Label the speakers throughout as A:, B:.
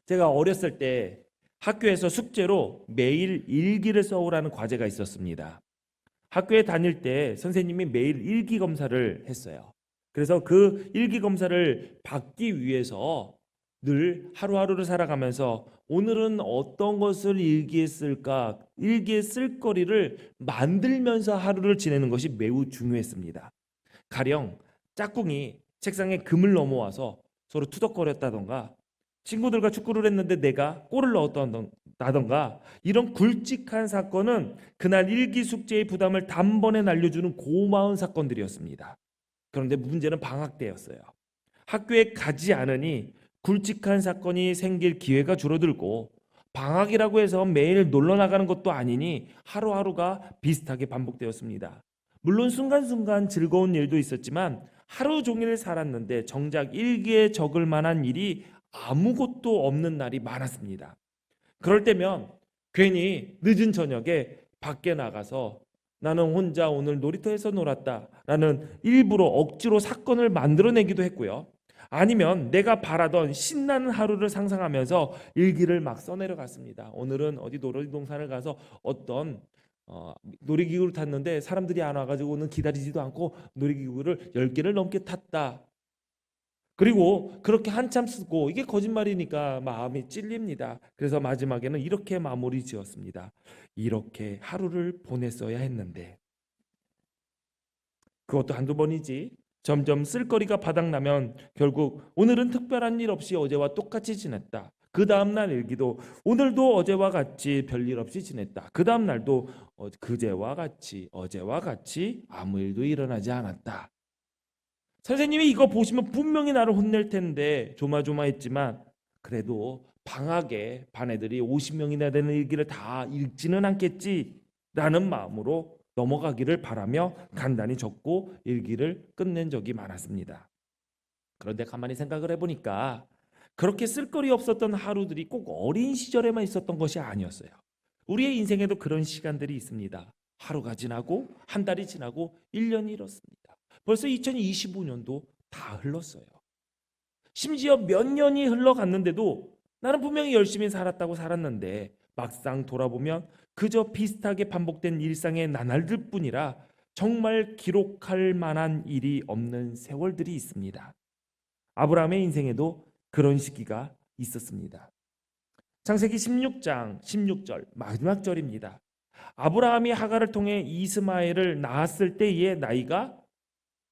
A: 제가 어렸을 때 학교에서 숙제로 매일 일기를 써오라는 과제가 있었습니다. 학교에 다닐 때 선생님이 매일 일기 검사를 했어요. 그래서 그 일기 검사를 받기 위해서 늘 하루하루를 살아가면서 오늘은 어떤 것을 일기에 쓸까, 일기에 쓸 거리를 만들면서 하루를 지내는 것이 매우 중요했습니다. 가령 짝꿍이 책상에 금을 넘어와서 서로 투덕거렸다던가, 친구들과 축구를 했는데 내가 골을 넣었다던가, 이런 굵직한 사건은 그날 일기 숙제의 부담을 단번에 날려주는 고마운 사건들이었습니다. 그런데 문제는 방학 때였어요. 학교에 가지 않으니 굵직한 사건이 생길 기회가 줄어들고, 방학이라고 해서 매일 놀러 나가는 것도 아니니 하루하루가 비슷하게 반복되었습니다. 물론 순간순간 즐거운 일도 있었지만 하루 종일 살았는데 정작 일기에 적을 만한 일이 아무것도 없는 날이 많았습니다. 그럴 때면 괜히 늦은 저녁에 밖에 나가서 나는 혼자 오늘 놀이터에서 놀았다 라는 일부러 억지로 사건을 만들어내기도 했고요. 아니면 내가 바라던 신나는 하루를 상상하면서 일기를 막 써내려 갔습니다. 오늘은 어디 놀이동산을 가서 어떤 놀이기구를 탔는데 사람들이 안 와가지고는 기다리지도 않고 놀이기구를 10개를 넘게 탔다. 그리고 그렇게 한참 쓰고 이게 거짓말이니까 마음이 찔립니다. 그래서 마지막에는 이렇게 마무리 지었습니다. 이렇게 하루를 보냈어야 했는데, 그것도 한두 번이지. 점점 쓸거리가 바닥나면 결국 오늘은 특별한 일 없이 어제와 똑같이 지냈다. 그 다음날 일기도 오늘도 어제와 같이 별일 없이 지냈다. 그 다음날도 그제와 같이 어제와 같이 아무 일도 일어나지 않았다. 선생님이 이거 보시면 분명히 나를 혼낼 텐데 조마조마했지만, 그래도 방학에 반 애들이 50명이나 되는 일기를 다 읽지는 않겠지라는 마음으로 넘어가기를 바라며 간단히 적고 일기를 끝낸 적이 많았습니다. 그런데 가만히 생각을 해보니까 그렇게 쓸거리 없었던 하루들이 꼭 어린 시절에만 있었던 것이 아니었어요. 우리의 인생에도 그런 시간들이 있습니다. 하루가 지나고 한 달이 지나고 1년이 이렇습니다. 벌써 2025년도 다 흘렀어요. 심지어 몇 년이 흘러갔는데도 나는 분명히 열심히 살았다고 살았는데 막상 돌아보면 그저 비슷하게 반복된 일상의 나날들 뿐이라 정말 기록할 만한 일이 없는 세월들이 있습니다. 아브라함의 인생에도 그런 시기가 있었습니다. 창세기 16장 16절 마지막 절입니다. 아브라함이 하갈을 통해 이스마엘을 낳았을 때의 나이가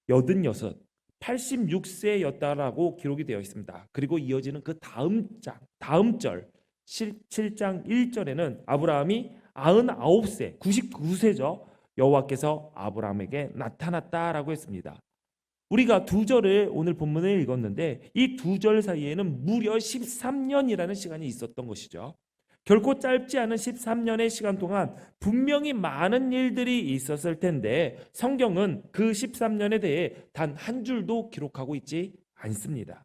A: 86, 86세였다라고 기록이 되어 있습니다. 그리고 이어지는 그 다음 절 7장 1절에는 아브라함이 99세, 99세죠. 여호와께서 아브라함에게 나타났다라고 했습니다. 우리가 두 절을 오늘 본문에 읽었는데 이 두 절 사이에는 무려 13년이라는 시간이 있었던 것이죠. 결코 짧지 않은 13년의 시간 동안 분명히 많은 일들이 있었을 텐데 성경은 그 13년에 대해 단 한 줄도 기록하고 있지 않습니다.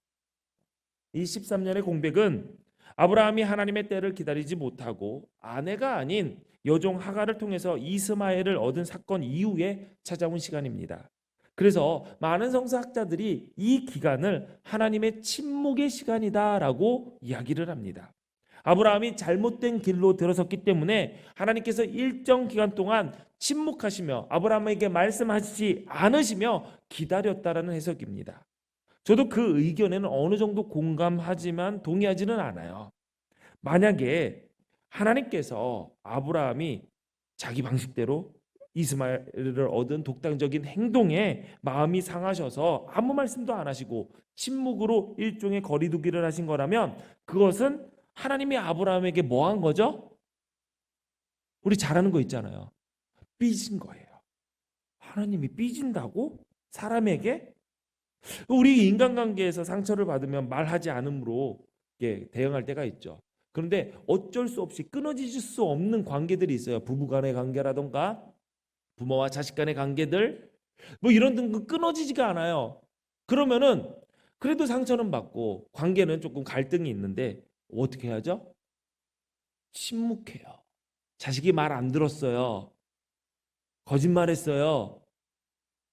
A: 이 13년의 공백은 아브라함이 하나님의 때를 기다리지 못하고 아내가 아닌 여종 하갈을 통해서 이스마엘을 얻은 사건 이후에 찾아온 시간입니다. 그래서 많은 성서학자들이 이 기간을 하나님의 침묵의 시간이다라고 이야기를 합니다. 아브라함이 잘못된 길로 들어섰기 때문에 하나님께서 일정 기간 동안 침묵하시며 아브라함에게 말씀하시지 않으시며 기다렸다라는 해석입니다. 저도 그 의견에는 어느 정도 공감하지만 동의하지는 않아요. 만약에 하나님께서 아브라함이 자기 방식대로 이스마엘을 얻은 독단적인 행동에 마음이 상하셔서 아무 말씀도 안 하시고 침묵으로 일종의 거리두기를 하신 거라면 그것은 하나님이 아브라함에게 뭐 한 거죠? 우리 잘 아는 거 있잖아요. 삐진 거예요. 하나님이 삐진다고? 사람에게? 우리 인간관계에서 상처를 받으면 말하지 않으므로 대응할 때가 있죠. 그런데 어쩔 수 없이 끊어질 수 없는 관계들이 있어요. 부부간의 관계라던가 부모와 자식 간의 관계들 뭐 이런 등 끊어지지가 않아요. 그러면은 그래도 상처는 받고 관계는 조금 갈등이 있는데 어떻게 해야죠? 침묵해요. 자식이 말 안 들었어요. 거짓말했어요.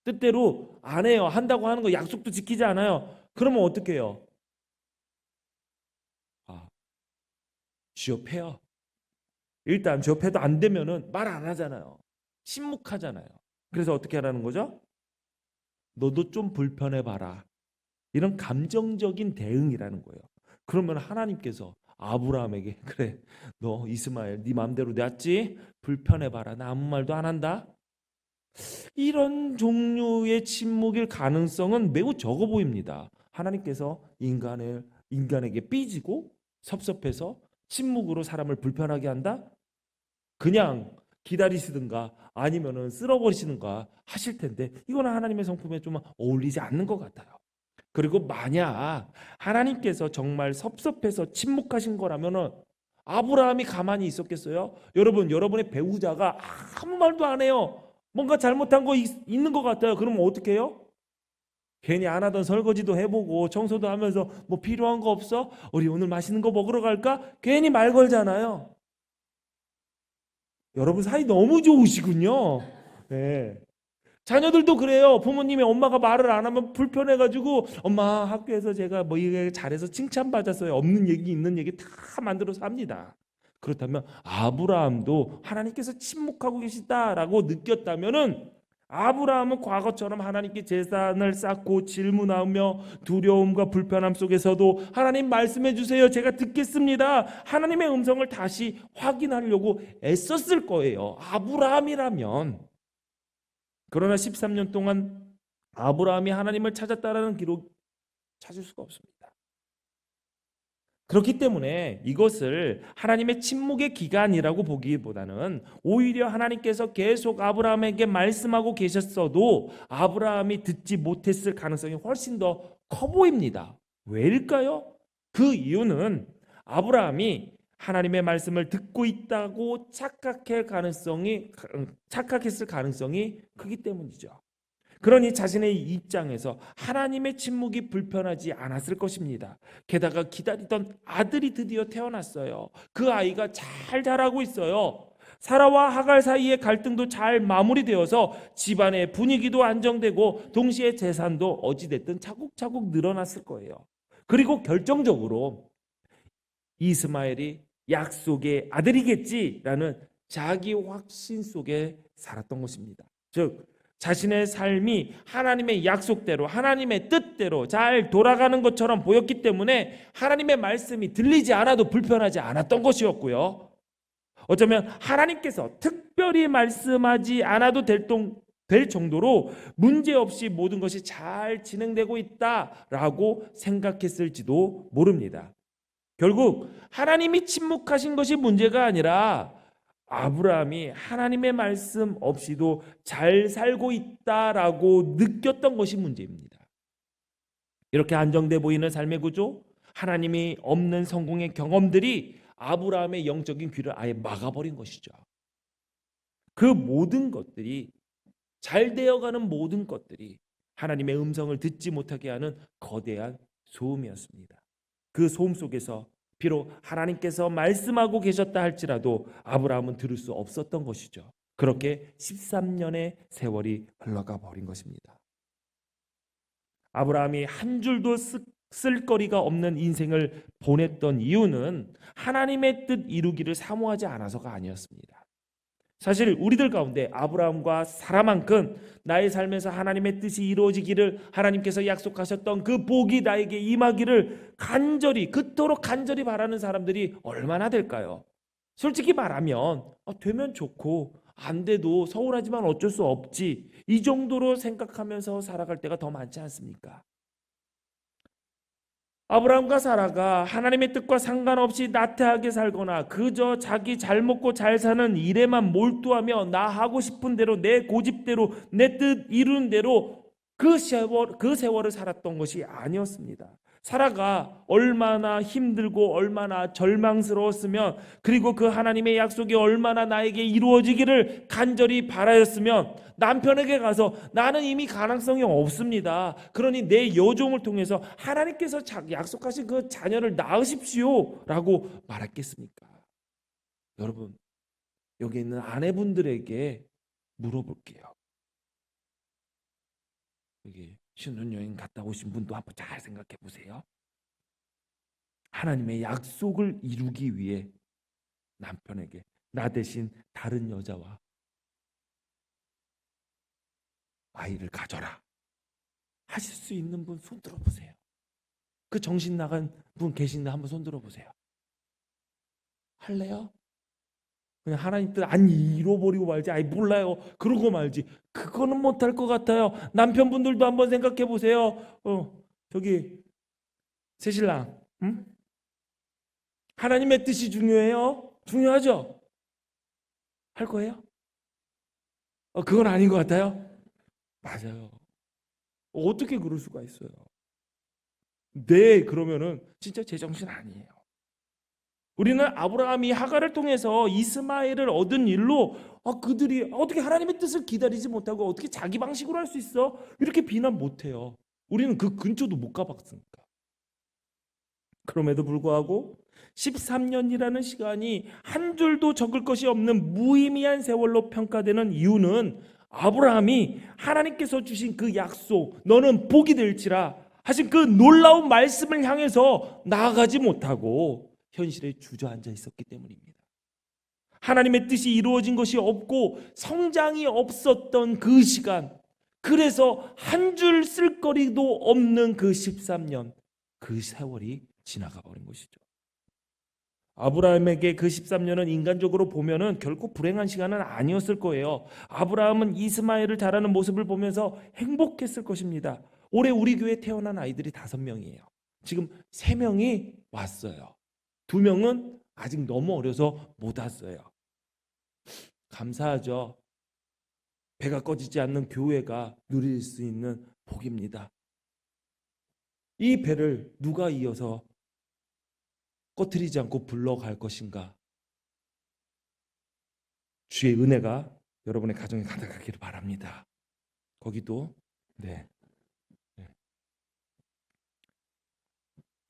A: 뜻대로 안 해요. 한다고 하는 거 약속도 지키지 않아요. 그러면 어떻게 해요? 아, 쥐업해요. 일단 쥐업해도 안 되면은 말 안 하잖아요. 침묵하잖아요. 그래서 어떻게 하라는 거죠? 너도 좀 불편해봐라. 이런 감정적인 대응이라는 거예요. 그러면 하나님께서 아브라함에게 그래 너 이스마엘 네 마음대로 놨지? 불편해봐라. 나 아무 말도 안 한다. 이런 종류의 침묵일 가능성은 매우 적어 보입니다. 하나님께서 인간에게 삐지고 섭섭해서 침묵으로 사람을 불편하게 한다? 그냥 기다리시든가 아니면은 쓸어버리시든가 하실 텐데 이거는 하나님의 성품에 좀 어울리지 않는 것 같아요. 그리고 만약 하나님께서 정말 섭섭해서 침묵하신 거라면은 아브라함이 가만히 있었겠어요? 여러분, 여러분의 배우자가 아무 말도 안 해요. 뭔가 잘못한 거 있는 것 같아요. 그러면 어떻게 해요? 괜히 안 하던 설거지도 해보고 청소도 하면서 뭐 필요한 거 없어? 우리 오늘 맛있는 거 먹으러 갈까? 괜히 말 걸잖아요. 여러분 사이 너무 좋으시군요. 네. 자녀들도 그래요. 부모님이 엄마가 말을 안 하면 불편해가지고 엄마 학교에서 제가 뭐 이게 잘해서 칭찬받았어요. 없는 얘기 있는 얘기 다 만들어서 합니다. 그렇다면 아브라함도 하나님께서 침묵하고 계시다라고 느꼈다면은 아브라함은 과거처럼 하나님께 제사를 쌓고 질문하며 두려움과 불편함 속에서도 하나님 말씀해 주세요. 제가 듣겠습니다. 하나님의 음성을 다시 확인하려고 애썼을 거예요. 아브라함이라면. 그러나 13년 동안 아브라함이 하나님을 찾았다라는 기록 찾을 수가 없습니다. 그렇기 때문에 이것을 하나님의 침묵의 기간이라고 보기보다는 오히려 하나님께서 계속 아브라함에게 말씀하고 계셨어도 아브라함이 듣지 못했을 가능성이 훨씬 더 커 보입니다. 왜일까요? 그 이유는 아브라함이 하나님의 말씀을 듣고 있다고 착각했을 가능성이 크기 때문이죠. 그러니 자신의 입장에서 하나님의 침묵이 불편하지 않았을 것입니다. 게다가 기다리던 아들이 드디어 태어났어요. 그 아이가 잘 자라고 있어요. 사라와 하갈 사이의 갈등도 잘 마무리되어서 집안의 분위기도 안정되고 동시에 재산도 어찌됐든 차곡차곡 늘어났을 거예요. 그리고 결정적으로 이스마엘이 약속의 아들이겠지라는 자기 확신 속에 살았던 것입니다. 즉 자신의 삶이 하나님의 약속대로 하나님의 뜻대로 잘 돌아가는 것처럼 보였기 때문에 하나님의 말씀이 들리지 않아도 불편하지 않았던 것이었고요. 어쩌면 하나님께서 특별히 말씀하지 않아도 될 정도로 문제없이 모든 것이 잘 진행되고 있다라고 생각했을지도 모릅니다. 결국 하나님이 침묵하신 것이 문제가 아니라 아브라함이 하나님의 말씀 없이도 잘 살고 있다라고 느꼈던 것이 문제입니다. 이렇게 안정돼 보이는 삶의 구조, 하나님이 없는 성공의 경험들이 아브라함의 영적인 귀를 아예 막아버린 것이죠. 그 모든 것들이 잘 되어가는 모든 것들이 하나님의 음성을 듣지 못하게 하는 거대한 소음이었습니다. 그 소음 속에서 비록 하나님께서 말씀하고 계셨다 할지라도 아브라함은 들을 수 없었던 것이죠. 그렇게 13년의 세월이 흘러가 버린 것입니다. 아브라함이 한 줄도 쓸 거리가 없는 인생을 보냈던 이유는 하나님의 뜻 이루기를 사모하지 않아서가 아니었습니다. 사실 우리들 가운데 아브라함과 사라만큼 나의 삶에서 하나님의 뜻이 이루어지기를 하나님께서 약속하셨던 그 복이 나에게 임하기를 그토록 간절히 바라는 사람들이 얼마나 될까요? 솔직히 말하면 되면 좋고 안 돼도 서운하지만 어쩔 수 없지 이 정도로 생각하면서 살아갈 때가 더 많지 않습니까? 아브라함과 사라가 하나님의 뜻과 상관없이 나태하게 살거나 그저 자기 잘 먹고 잘 사는 일에만 몰두하며 나 하고 싶은 대로 내 고집대로 내 뜻 이루는 대로 그 세월을 살았던 것이 아니었습니다. 사라가 얼마나 힘들고 얼마나 절망스러웠으면 그리고 그 하나님의 약속이 얼마나 나에게 이루어지기를 간절히 바라였으면 남편에게 가서 나는 이미 가능성이 없습니다. 그러니 내 여종을 통해서 하나님께서 약속하신 그 자녀를 낳으십시오 라고 말했겠습니까? 여러분 여기 있는 아내분들에게 물어볼게요. 여기 신혼여행 갔다 오신 분도 한번 잘 생각해 보세요. 하나님의 약속을 이루기 위해 남편에게 나 대신 다른 여자와 아이를 가져라. 하실 수 있는 분 손 들어보세요. 그 정신 나간 분 계신데 한번 손 들어보세요. 할래요? 그냥 하나님 뜻 안 잃어버리고 말지. 아이 몰라요. 그러고 말지. 그거는 못할 것 같아요. 남편분들도 한번 생각해 보세요. 저기 새신랑, 응? 하나님의 뜻이 중요해요? 중요하죠? 할 거예요? 그건 아닌 것 같아요? 맞아요. 어떻게 그럴 수가 있어요? 네, 그러면은 진짜 제정신 아니에요. 우리는 아브라함이 하갈을 통해서 이스마엘을 얻은 일로 그들이 어떻게 하나님의 뜻을 기다리지 못하고 어떻게 자기 방식으로 할 수 있어? 이렇게 비난 못해요. 우리는 그 근처도 못 가봤으니까. 그럼에도 불구하고 13년이라는 시간이 한 줄도 적을 것이 없는 무의미한 세월로 평가되는 이유는 아브라함이 하나님께서 주신 그 약속, 너는 복이 될지라 하신 그 놀라운 말씀을 향해서 나아가지 못하고 현실에 주저앉아 있었기 때문입니다. 하나님의 뜻이 이루어진 것이 없고 성장이 없었던 그 시간, 그래서 한 줄 쓸거리도 없는 그 13년, 그 세월이 지나가 버린 것이죠. 아브라함에게 그 13년은 인간적으로 보면은 결코 불행한 시간은 아니었을 거예요. 아브라함은 이스마엘을 자라는 모습을 보면서 행복했을 것입니다. 올해 우리 교회에 태어난 아이들이 5명이에요. 지금 3명이 왔어요. 2명은 아직 너무 어려서 못 왔어요. 감사하죠. 배가 꺼지지 않는 교회가 누릴 수 있는 복입니다. 이 배를 누가 이어서 꺼트리지 않고 불러갈 것인가? 주의 은혜가 여러분의 가정에 가득하기를 바랍니다. 거기도 네.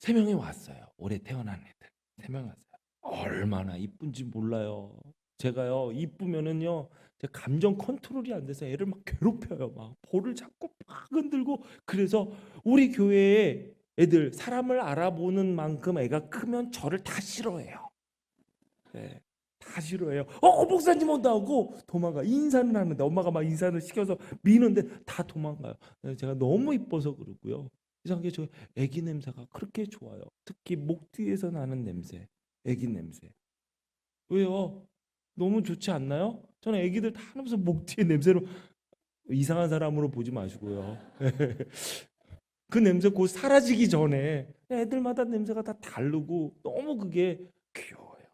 A: 3명이 왔어요. 올해 태어난 애들 3명이 왔어요. 얼마나 이쁜지 몰라요. 제가요 이쁘면은요 제 감정 컨트롤이 안 돼서 애를 막 괴롭혀요. 막 볼을 잡고 막 흔들고. 그래서 우리 교회에 애들 사람을 알아보는 만큼 애가 크면 저를 다 싫어해요. 네, 다 싫어해요. 목사님 온다 하고 도망가. 인사는 하는데 엄마가 막 인사를 시켜서 미는데 다 도망가요. 제가 너무 이뻐서 그러고요. 이상하게 저 애기 냄새가 그렇게 좋아요. 특히 목 뒤에서 나는 냄새, 애기 냄새. 왜요? 너무 좋지 않나요? 저는 애기들 다 하면서 목 뒤에 냄새로 이상한 사람으로 보지 마시고요. 그 냄새 곧 사라지기 전에 애들마다 냄새가 다 다르고 너무 그게 귀여워요.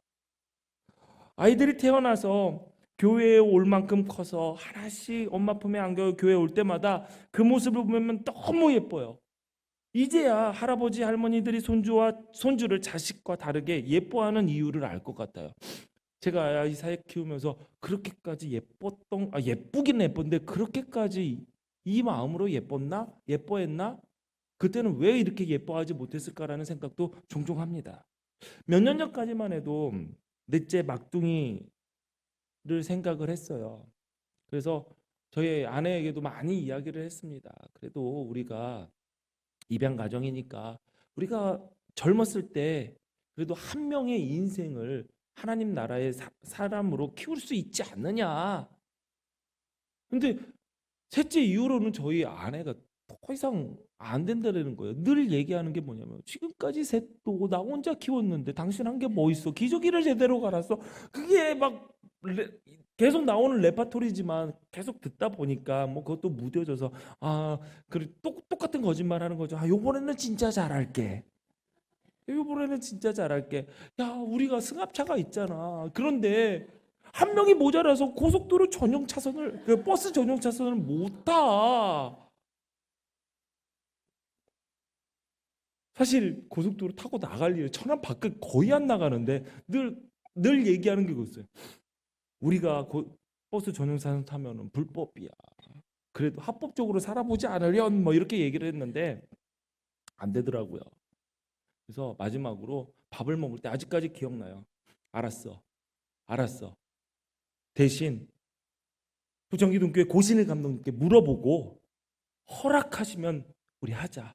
A: 아이들이 태어나서 교회에 올 만큼 커서 하나씩 엄마 품에 안겨 교회에 올 때마다 그 모습을 보면 너무 예뻐요. 이제야 할아버지 할머니들이 손주와 손주를 자식과 다르게 예뻐하는 이유를 알 것 같아요. 제가 아이 사회 키우면서 그렇게까지 예쁘긴 예쁜데 그렇게까지 이 마음으로 예뻤나? 예뻐했나? 그때는 왜 이렇게 예뻐하지 못했을까라는 생각도 종종 합니다. 몇 년 전까지만 해도 넷째 막둥이를 생각을 했어요. 그래서 저희 아내에게도 많이 이야기를 했습니다. 그래도 우리가 입양 가정이니까 우리가 젊었을 때 그래도 한 명의 인생을 하나님 나라의 사람으로 키울 수 있지 않느냐. 근데 셋째 이후로는 저희 아내가 더 이상 안 된다는 거예요. 늘 얘기하는 게 뭐냐면 지금까지 셋도 나 혼자 키웠는데 당신 한 게 뭐 있어? 기저귀를 제대로 갈았어? 그게 막 계속 나오는 레파토리지만 계속 듣다 보니까 뭐 그것도 무뎌져서 그래 똑같은 거짓말 하는 거죠. 요번에는 진짜 잘할게. 이번에는 진짜 잘할게. 야, 우리가 승합차가 있잖아. 그런데 한 명이 모자라서 고속도로 전용 차선을 그 버스 전용 차선을 못 타. 사실 고속도로 타고 나갈 일에 천안 밖을 거의 안 나가는데 늘 얘기하는 게 그거였어요. 우리가 버스 전용 차선 타면은 불법이야. 그래도 합법적으로 살아보지 않으련 뭐 이렇게 얘기를 했는데 안 되더라고요. 그래서 마지막으로 밥을 먹을 때 아직까지 기억나요. 알았어. 대신 부정기독교회 고신일 감독님께 물어보고 허락하시면 우리 하자.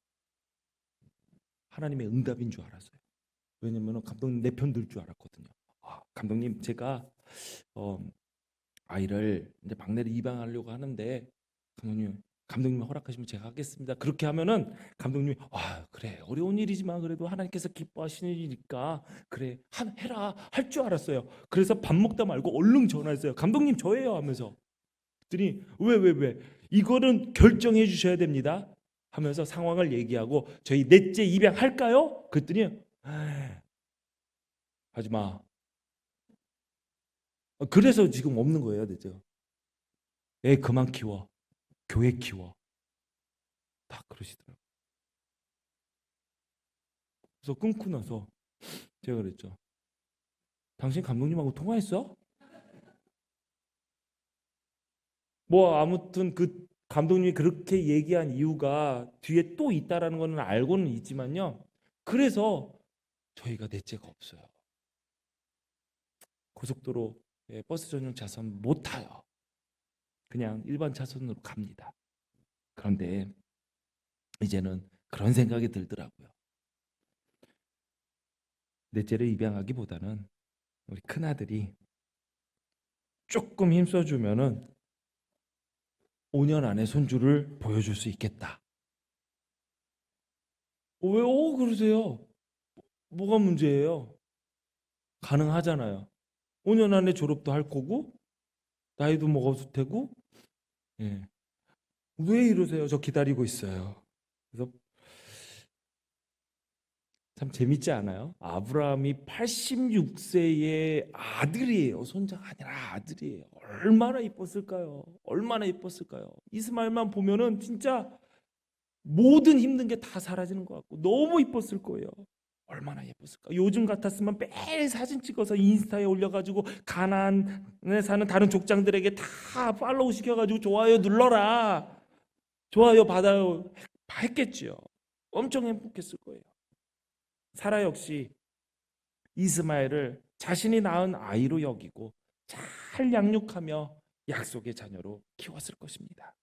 A: 하나님의 응답인 줄 알았어요. 왜냐면 감독님 내 편 들 줄 알았거든요. 감독님, 제가 아이를 이제 막내를 입양하려고 하는데 감독님 허락하시면 제가 하겠습니다. 그렇게 하면은 감독님이 그래, 어려운 일이지만 그래도 하나님께서 기뻐하시는 일이니까 그래, 해라 할 줄 알았어요. 그래서 밥 먹다 말고 얼른 전화했어요. 감독님 저예요 하면서. 그랬더니 왜 이거는 결정해 주셔야 됩니다 하면서 상황을 얘기하고 저희 넷째 입양할까요? 그랬더니 하지 마. 그래서 지금 없는 거예요, 넷째가. 애 그만 키워. 교회 키워. 다 그러시더라고요. 그래서 끊고 나서 제가 그랬죠. 당신 감독님하고 통화했어? 뭐 아무튼 그 감독님이 그렇게 얘기한 이유가 뒤에 또 있다라는 거는 알고는 있지만요. 그래서 저희가 넷째가 없어요. 고속도로 버스 전용 차선 못 타요. 그냥 일반 차선으로 갑니다. 그런데 이제는 그런 생각이 들더라고요. 넷째를 입양하기보다는 우리 큰아들이 조금 힘써주면은 5년 안에 손주를 보여줄 수 있겠다. 왜 그러세요? 뭐가 문제예요? 가능하잖아요. 5년 안에 졸업도 할 거고 나이도 먹었을 테고. 예. 왜 이러세요? 저 기다리고 있어요. 그래서 참 재밌지 않아요? 아브라함이 86세의 아들이에요. 손자가 아니라 아들이에요. 얼마나 이뻤을까요? 얼마나 이뻤을까요? 이스마엘만 보면은 진짜 모든 힘든 게 다 사라지는 것 같고 너무 이뻤을 거예요. 얼마나 예뻤을까? 요즘 같았으면 매일 사진 찍어서 인스타에 올려가지고 가나안에 사는 다른 족장들에게 다 팔로우 시켜가지고 좋아요 눌러라, 좋아요 받아요 했겠지요. 엄청 행복했을 거예요. 사라 역시 이스마엘을 자신이 낳은 아이로 여기고 잘 양육하며 약속의 자녀로 키웠을 것입니다.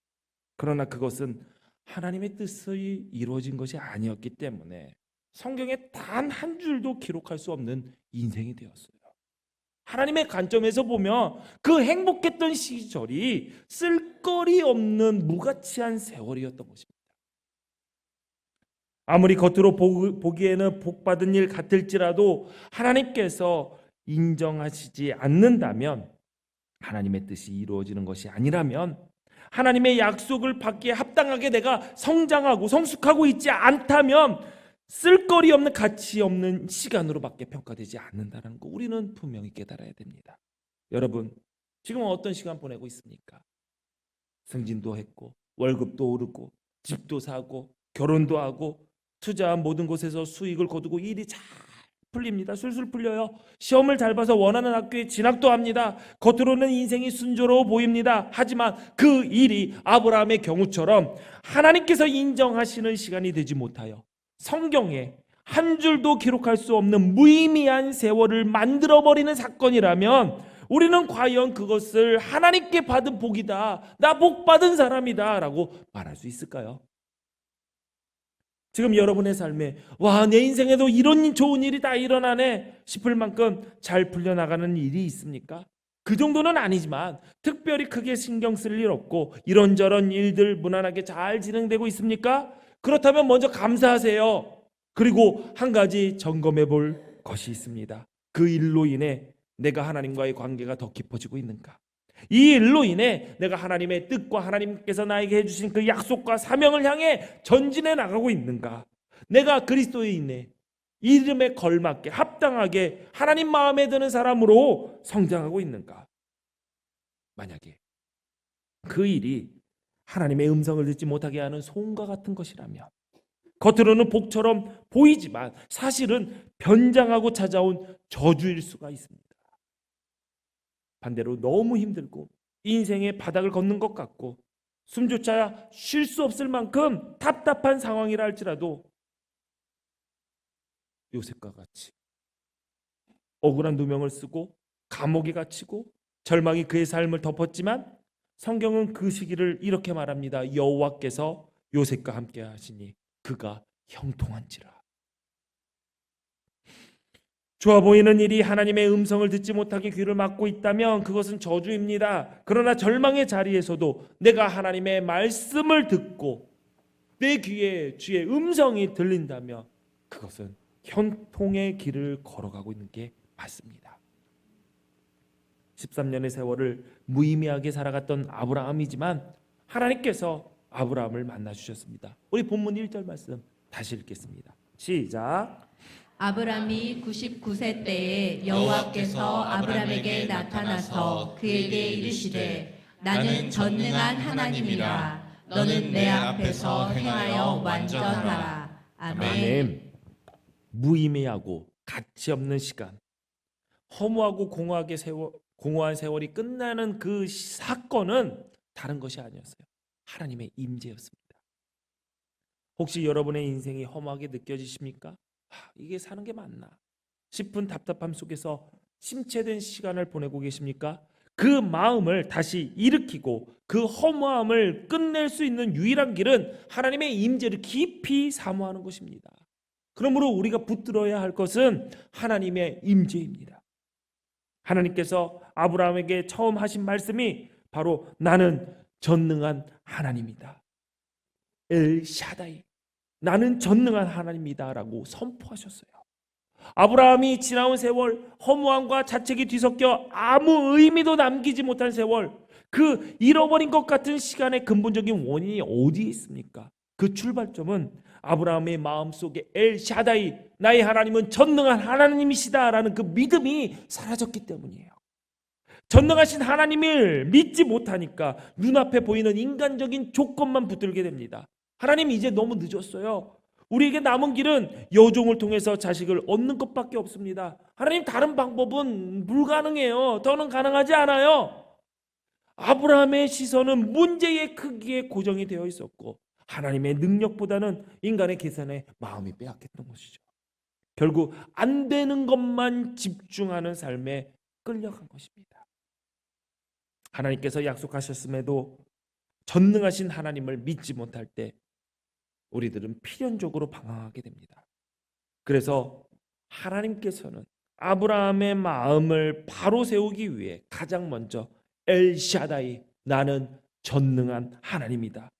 A: 그러나 그것은 하나님의 뜻이 이루어진 것이 아니었기 때문에 성경에 단 한 줄도 기록할 수 없는 인생이 되었어요. 하나님의 관점에서 보면 그 행복했던 시절이 쓸거리 없는 무가치한 세월이었던 것입니다. 아무리 겉으로 보기에는 복받은 일 같을지라도 하나님께서 인정하시지 않는다면, 하나님의 뜻이 이루어지는 것이 아니라면, 하나님의 약속을 받기에 합당하게 내가 성장하고 성숙하고 있지 않다면 쓸거리 없는 가치 없는 시간으로밖에 평가되지 않는다는 거 우리는 분명히 깨달아야 됩니다. 여러분, 지금 어떤 시간 보내고 있습니까? 승진도 했고 월급도 오르고 집도 사고 결혼도 하고 투자한 모든 곳에서 수익을 거두고 일이 잘 풀립니다. 술술 풀려요. 시험을 잘 봐서 원하는 학교에 진학도 합니다. 겉으로는 인생이 순조로워 보입니다. 하지만 그 일이 아브라함의 경우처럼 하나님께서 인정하시는 시간이 되지 못하여 성경에 한 줄도 기록할 수 없는 무의미한 세월을 만들어버리는 사건이라면 우리는 과연 그것을 하나님께 받은 복이다, 나 복 받은 사람이다 라고 말할 수 있을까요? 지금 여러분의 삶에 내 인생에도 이런 좋은 일이 다 일어나네 싶을 만큼 잘 풀려나가는 일이 있습니까? 그 정도는 아니지만 특별히 크게 신경 쓸 일 없고 이런저런 일들 무난하게 잘 진행되고 있습니까? 그렇다면 먼저 감사하세요. 그리고 한 가지 점검해 볼 것이 있습니다. 그 일로 인해 내가 하나님과의 관계가 더 깊어지고 있는가? 이 일로 인해 내가 하나님의 뜻과 하나님께서 나에게 해주신 그 약속과 사명을 향해 전진해 나가고 있는가? 내가 그리스도에 인해 이름에 걸맞게 합당하게 하나님 마음에 드는 사람으로 성장하고 있는가? 만약에 그 일이 하나님의 음성을 듣지 못하게 하는 소음과 같은 것이라면, 겉으로는 복처럼 보이지만 사실은 변장하고 찾아온 저주일 수가 있습니다. 반대로 너무 힘들고 인생의 바닥을 걷는 것 같고 숨조차 쉴 수 없을 만큼 답답한 상황이라 할지라도 요셉과 같이 억울한 누명을 쓰고 감옥에 갇히고 절망이 그의 삶을 덮었지만 성경은 그 시기를 이렇게 말합니다. 여호와께서 요셉과 함께 하시니 그가 형통한지라. 좋아 보이는 일이 하나님의 음성을 듣지 못하게 귀를 막고 있다면 그것은 저주입니다. 그러나 절망의 자리에서도 내가 하나님의 말씀을 듣고 내 귀에 주의 음성이 들린다면 그것은 형통의 길을 걸어가고 있는 게 맞습니다. 13년의 세월을 무의미하게 살아갔던 아브라함이지만 하나님께서 아브라함을 만나 주셨습니다. 우리 본문 1절 말씀 다시 읽겠습니다. 시작.
B: 아브람이 99세 때에 여호와께서 아브람에게 나타나서 그에게 이르시되 나는 전능한 하나님이라 너는 내 앞에서 행하여 완전하라. 아멘.
A: 무의미하고 가치 없는 시간, 허무하고 공허한 세월이 끝나는 그 사건은 다른 것이 아니었어요. 하나님의 임재였습니다. 혹시 여러분의 인생이 허무하게 느껴지십니까? 이게 사는 게 맞나 싶은 답답함 속에서 심체된 시간을 보내고 계십니까? 그 마음을 다시 일으키고 그 허무함을 끝낼 수 있는 유일한 길은 하나님의 임재를 깊이 사모하는 것입니다. 그러므로 우리가 붙들어야 할 것은 하나님의 임재입니다. 하나님께서 아브라함에게 처음 하신 말씀이 바로 나는 전능한 하나님이다. 엘샤다이, 나는 전능한 하나님이다 라고 선포하셨어요. 아브라함이 지나온 세월, 허무함과 자책이 뒤섞여 아무 의미도 남기지 못한 세월, 그 잃어버린 것 같은 시간의 근본적인 원인이 어디에 있습니까? 그 출발점은 아브라함의 마음속에 엘샤다이, 나의 하나님은 전능한 하나님이시다라는 그 믿음이 사라졌기 때문이에요. 전능하신 하나님을 믿지 못하니까 눈앞에 보이는 인간적인 조건만 붙들게 됩니다. 하나님, 이제 너무 늦었어요. 우리에게 남은 길은 여종을 통해서 자식을 얻는 것밖에 없습니다. 하나님, 다른 방법은 불가능해요. 더는 가능하지 않아요. 아브라함의 시선은 문제의 크기에 고정이 되어 있었고 하나님의 능력보다는 인간의 계산에 마음이 빼앗겼던 것이죠. 결국 안 되는 것만 집중하는 삶에 끌려간 것입니다. 하나님께서 약속하셨음에도 전능하신 하나님을 믿지 못할 때 우리들은 필연적으로 방황하게 됩니다. 그래서 하나님께서는 아브라함의 마음을 바로 세우기 위해 가장 먼저 엘샤다이, 나는 전능한 하나님이다.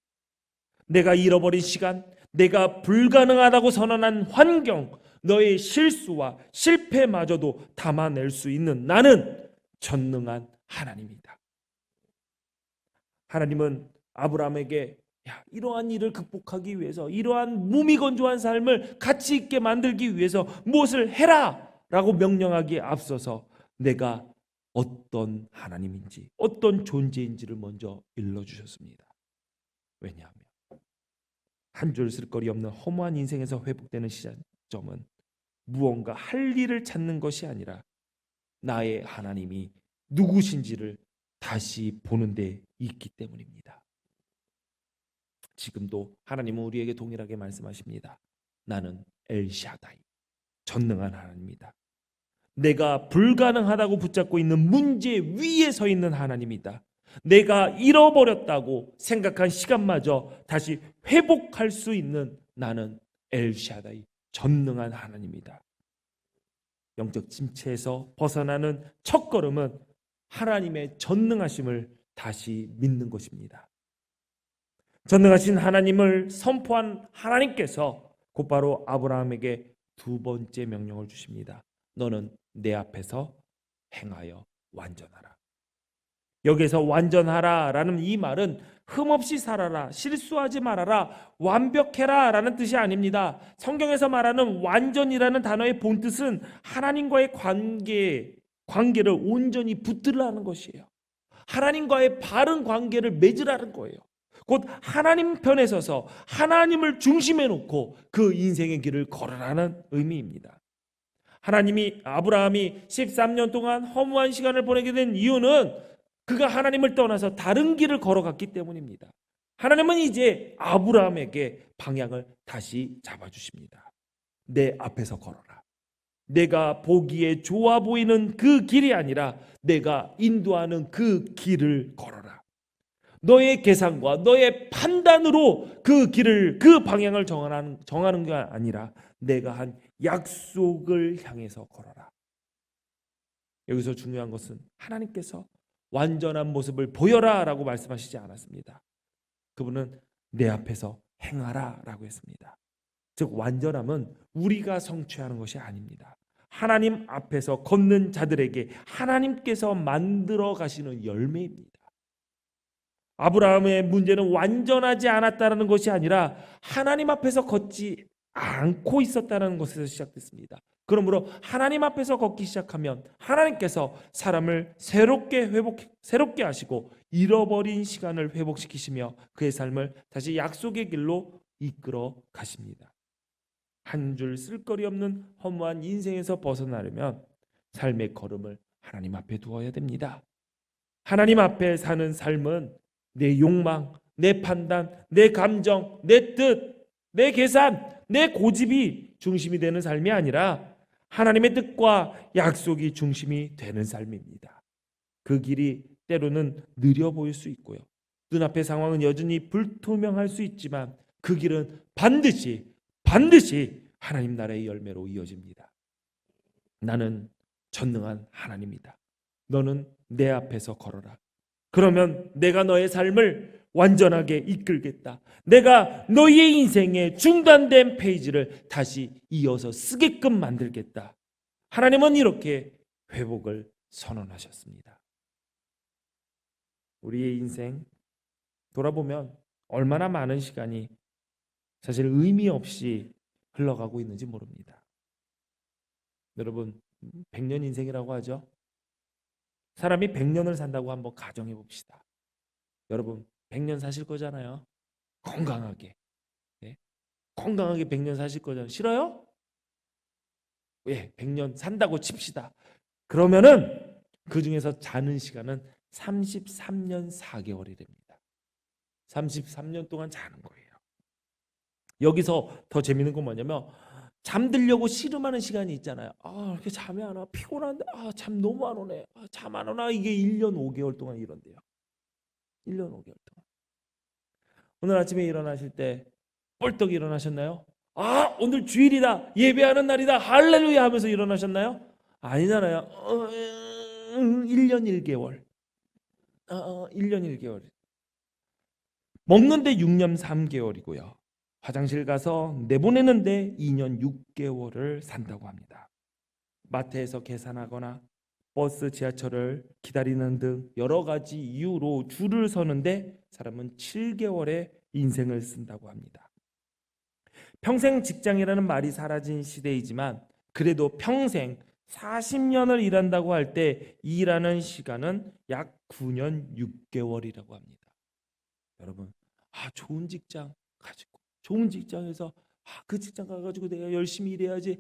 A: 내가 잃어버린 시간, 내가 불가능하다고 선언한 환경, 너의 실수와 실패마저도 담아낼 수 있는 나는 전능한 하나님이다. 하나님은 아브라함에게 이러한 일을 극복하기 위해서, 이러한 무미건조한 삶을 가치 있게 만들기 위해서 무엇을 해라 라고 명령하기에 앞서서 내가 어떤 하나님인지, 어떤 존재인지를 먼저 일러주셨습니다. 왜냐하면 한 줄 쓸 거리 없는 허무한 인생에서 회복되는 시작점은 무언가 할 일을 찾는 것이 아니라 나의 하나님이 누구신지를 다시 보는 데 있기 때문입니다. 지금도 하나님은 우리에게 동일하게 말씀하십니다. 나는 엘샤다이, 전능한 하나님이다. 내가 불가능하다고 붙잡고 있는 문제 위에 서 있는 하나님이다. 내가 잃어버렸다고 생각한 시간마저 다시 회복할 수 있는 나는 엘샤다이, 전능한 하나님이다. 영적 침체에서 벗어나는 첫걸음은 하나님의 전능하심을 다시 믿는 것입니다. 전능하신 하나님을 선포한 하나님께서 곧바로 아브라함에게 두 번째 명령을 주십니다. 너는 내 앞에서 행하여 완전하라. 여기에서 완전하라 라는 이 말은 흠없이 살아라, 실수하지 말아라, 완벽해라 라는 뜻이 아닙니다. 성경에서 말하는 완전이라는 단어의 본뜻은 하나님과의 관계를 온전히 붙들라는 것이에요. 하나님과의 바른 관계를 맺으라는 거예요. 곧 하나님 편에 서서 하나님을 중심에 놓고 그 인생의 길을 걸으라는 의미입니다. 아브라함이 13년 동안 허무한 시간을 보내게 된 이유는 그가 하나님을 떠나서 다른 길을 걸어갔기 때문입니다. 하나님은 이제 아브라함에게 방향을 다시 잡아주십니다. 내 앞에서 걸어라. 내가 보기에 좋아 보이는 그 길이 아니라 내가 인도하는 그 길을 걸어라. 너의 계산과 너의 판단으로 그 길을, 그 방향을 정하는 게 아니라 내가 한 약속을 향해서 걸어라. 여기서 중요한 것은 하나님께서 완전한 모습을 보여라 라고 말씀하시지 않았습니다. 그분은 내 앞에서 행하라 라고 했습니다. 즉 완전함은 우리가 성취하는 것이 아닙니다. 하나님 앞에서 걷는 자들에게 하나님께서 만들어 가시는 열매입니다. 아브라함의 문제는 완전하지 않았다는 것이 아니라 하나님 앞에서 걷지 않고 있었다는 것에서 시작됐습니다. 그러므로 하나님 앞에서 걷기 시작하면 하나님께서 사람을 새롭게 하시고 잃어버린 시간을 회복시키시며 그의 삶을 다시 약속의 길로 이끌어 가십니다. 한 줄 쓸거리 없는 허무한 인생에서 벗어나려면 삶의 걸음을 하나님 앞에 두어야 됩니다. 하나님 앞에 사는 삶은 내 욕망, 내 판단, 내 감정, 내 뜻, 내 계산, 내 고집이 중심이 되는 삶이 아니라 하나님의 뜻과 약속이 중심이 되는 삶입니다. 그 길이 때로는 느려 보일 수 있고요. 눈앞의 상황은 여전히 불투명할 수 있지만 그 길은 반드시 하나님 나라의 열매로 이어집니다. 나는 전능한 하나님이다. 너는 내 앞에서 걸어라. 그러면 내가 너의 삶을 완전하게 이끌겠다. 내가 너의 인생의 중단된 페이지를 다시 이어서 쓰게끔 만들겠다. 하나님은 이렇게 회복을 선언하셨습니다. 우리의 인생 돌아보면 얼마나 많은 시간이 사실 의미 없이 흘러가고 있는지 모릅니다. 여러분, 100년 인생이라고 하죠. 사람이 100년을 산다고 한번 가정해 봅시다. 여러분 100년 사실 거잖아요. 건강하게. 네? 건강하게 100년 사실 거잖아요. 싫어요? 예, 100년 산다고 칩시다. 그러면은 그 중에서 자는 시간은 33년 4개월이랍니다. 33년 동안 자는 거예요. 여기서 더 재밌는 건 뭐냐면 잠들려고 씨름하는 시간이 있잖아요. 이렇게 잠이 안 와. 피곤한데 잠 너무 안 오네. 잠 안 오나. 이게 1년 5개월 동안 이런대요. 1년 5개월 동안. 오늘 아침에 일어나실 때 뻘떡 일어나셨나요? 오늘 주일이다. 예배하는 날이다. 할렐루야 하면서 일어나셨나요? 아니잖아요. 1년 1개월. 1년 1개월. 먹는데 6년 3개월이고요. 화장실 가서 내보내는데 2년 6개월을 산다고 합니다. 마트에서 계산하거나 버스, 지하철을 기다리는 등 여러 가지 이유로 줄을 서는데 사람은 7개월의 인생을 쓴다고 합니다. 평생 직장이라는 말이 사라진 시대이지만 그래도 평생 40년을 일한다고 할 때 일하는 시간은 약 9년 6개월이라고 합니다. 여러분, 좋은 직장 가지고 좋은 직장에서 그 직장 가가지고 내가 열심히 일해야지.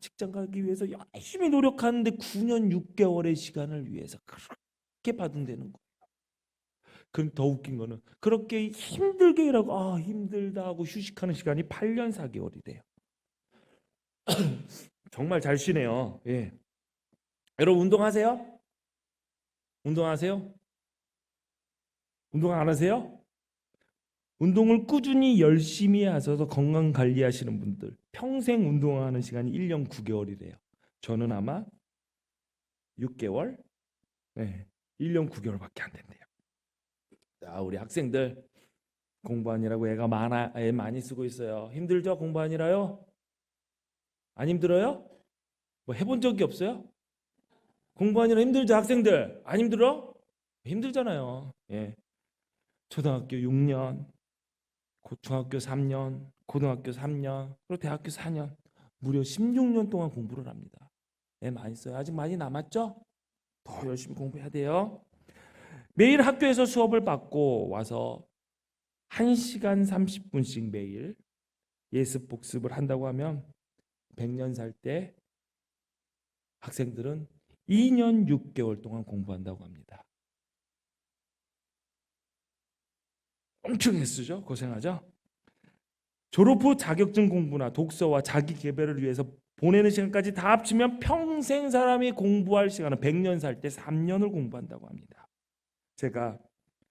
A: 직장 가기 위해서 열심히 노력하는데 9년 6개월의 시간을 위해서 그렇게 받은다는 거예요. 그럼 더 웃긴 거는 그렇게 힘들게 일하고 힘들다 하고 휴식하는 시간이 8년 4개월이 돼요. 정말 잘 쉬네요. 예. 여러분 운동하세요? 운동하세요? 운동 안 하세요? 운동을 꾸준히 열심히 하셔서 건강 관리하시는 분들 평생 운동하는 시간이 1년 9개월이래요. 저는 아마 6개월? 네, 1년 9개월밖에 안 된대요. 우리 학생들 공부하느라고 애 많이 쓰고 있어요. 힘들죠? 공부하느라요? 안 힘들어요? 뭐 해본 적이 없어요? 공부하느라 힘들죠? 학생들 안 힘들어? 힘들잖아요. 예. 초등학교 6년 중학교 3년, 고등학교 3년, 그리고 대학교 4년 무려 16년 동안 공부를 합니다. 많이 써요. 아직 많이 남았죠? 더 열심히 공부해야 돼요. 매일 학교에서 수업을 받고 와서 1시간 30분씩 매일 예습 복습을 한다고 하면 100년 살 때 학생들은 2년 6개월 동안 공부한다고 합니다. 엄청 애쓰죠? 고생하죠? 졸업 후 자격증 공부나 독서와 자기 개발을 위해서 보내는 시간까지 다 합치면 평생 사람이 공부할 시간은 100년 살 때 3년을 공부한다고 합니다. 제가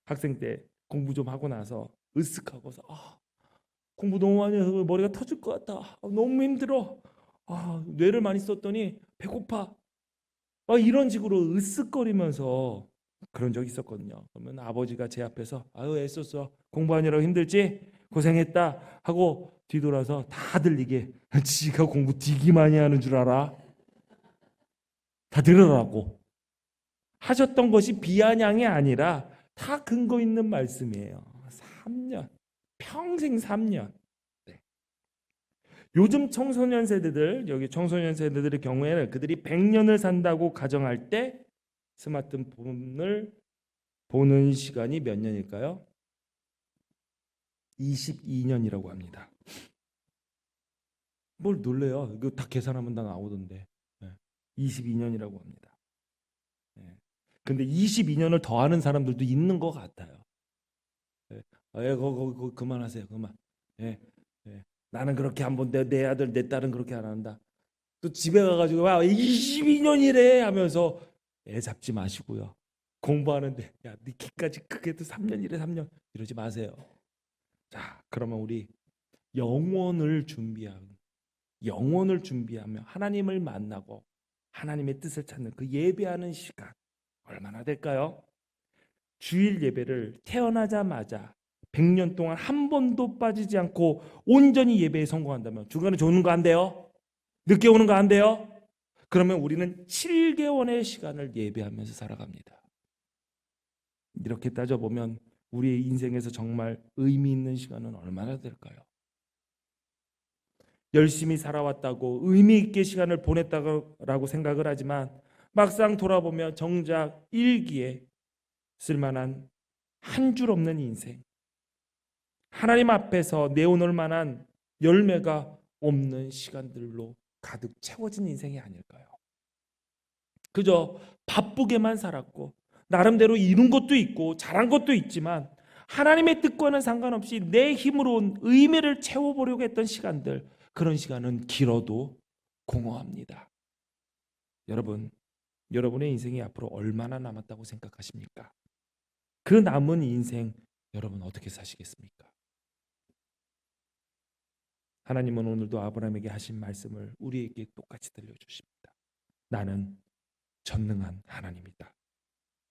A: 학생 때 공부 좀 하고 나서 으쓱하고서 공부 너무 많이 해서 머리가 터질 것 같다. 너무 힘들어. 뇌를 많이 썼더니 배고파. 이런 식으로 으쓱거리면서 그런 적이 있었거든요. 그러면 아버지가 제 앞에서 아유 애썼어. 공부하느라고 힘들지? 고생했다 하고 뒤돌아서 다 들리게 지가 공부 되게 많이 하는 줄 알아. 다 들으라고 하셨던 것이 비아냥이 아니라 다 근거 있는 말씀이에요. 3년, 평생 3년. 네. 요즘 청소년 세대들, 여기 청소년 세대들의 경우에는 그들이 100년을 산다고 가정할 때 스마트폰을 보는 시간이 몇 년일까요? 22년이라고 합니다. 뭘 놀래요? 이거 다 계산하면 다 나오던데. 22년이라고 합니다. 근데 22년을 더하는 사람들도 있는 것 같아요. 그거 그만하세요. 그만. 나는 그렇게 안 본데 내 아들 내 딸은 그렇게 안 한다. 또 집에 가가지고 22년이래 하면서 애 잡지 마시고요. 공부하는데 야, 네 키까지 크게도 3년이래 3년 이러지 마세요. 자, 그러면 우리 영원을 준비하며 하나님을 만나고 하나님의 뜻을 찾는 그 예배하는 시간 얼마나 될까요? 주일 예배를 태어나자마자 100년 동안 한 번도 빠지지 않고 온전히 예배에 성공한다면 중간에 조는 거 안 돼요? 늦게 오는 거 안 돼요? 그러면 우리는 7개월의 시간을 예배하면서 살아갑니다. 이렇게 따져보면 우리의 인생에서 정말 의미 있는 시간은 얼마나 될까요? 열심히 살아왔다고 의미 있게 시간을 보냈다고 생각을 하지만 막상 돌아보면 정작 일기에 쓸만한 한 줄 없는 인생, 하나님 앞에서 내어놓을 만한 열매가 없는 시간들로 가득 채워진 인생이 아닐까요? 그저 바쁘게만 살았고 나름대로 이룬 것도 있고 잘한 것도 있지만 하나님의 뜻과는 상관없이 내 힘으로 온 의미를 채워보려고 했던 시간들, 그런 시간은 길어도 공허합니다. 여러분, 여러분의 인생이 앞으로 얼마나 남았다고 생각하십니까? 그 남은 인생 여러분 어떻게 사시겠습니까? 하나님은 오늘도 아브라함에게 하신 말씀을 우리에게 똑같이 들려주십니다. 나는 전능한 하나님이다.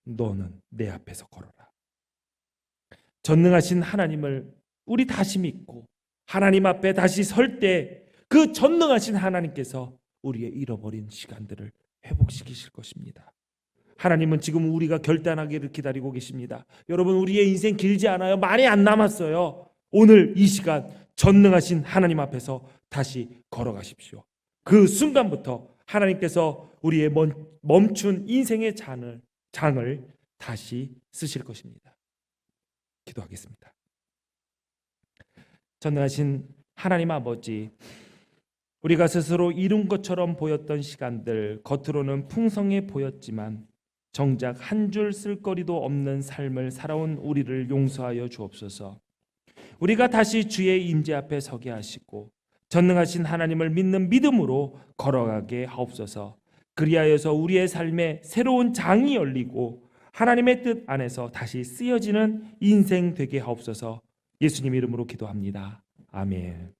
A: 너는 내 앞에서 걸어라. 전능하신 하나님을 우리 다시 믿고 하나님 앞에 다시 설 때 그 전능하신 하나님께서 우리의 잃어버린 시간들을 회복시키실 것입니다. 하나님은 지금 우리가 결단하기를 기다리고 계십니다. 여러분, 우리의 인생 길지 않아요. 많이 안 남았어요. 오늘 이 시간 전능하신 하나님 앞에서 다시 걸어가십시오. 그 순간부터 하나님께서 우리의 멈춘 인생의 장을 다시 쓰실 것입니다. 기도하겠습니다. 전능하신 하나님 아버지, 우리가 스스로 이룬 것처럼 보였던 시간들, 겉으로는 풍성해 보였지만 정작 한 줄 쓸거리도 없는 삶을 살아온 우리를 용서하여 주옵소서. 우리가 다시 주의 임재 앞에 서게 하시고 전능하신 하나님을 믿는 믿음으로 걸어가게 하옵소서. 그리하여서 우리의 삶에 새로운 장이 열리고 하나님의 뜻 안에서 다시 쓰여지는 인생 되게 하옵소서. 예수님 이름으로 기도합니다. 아멘.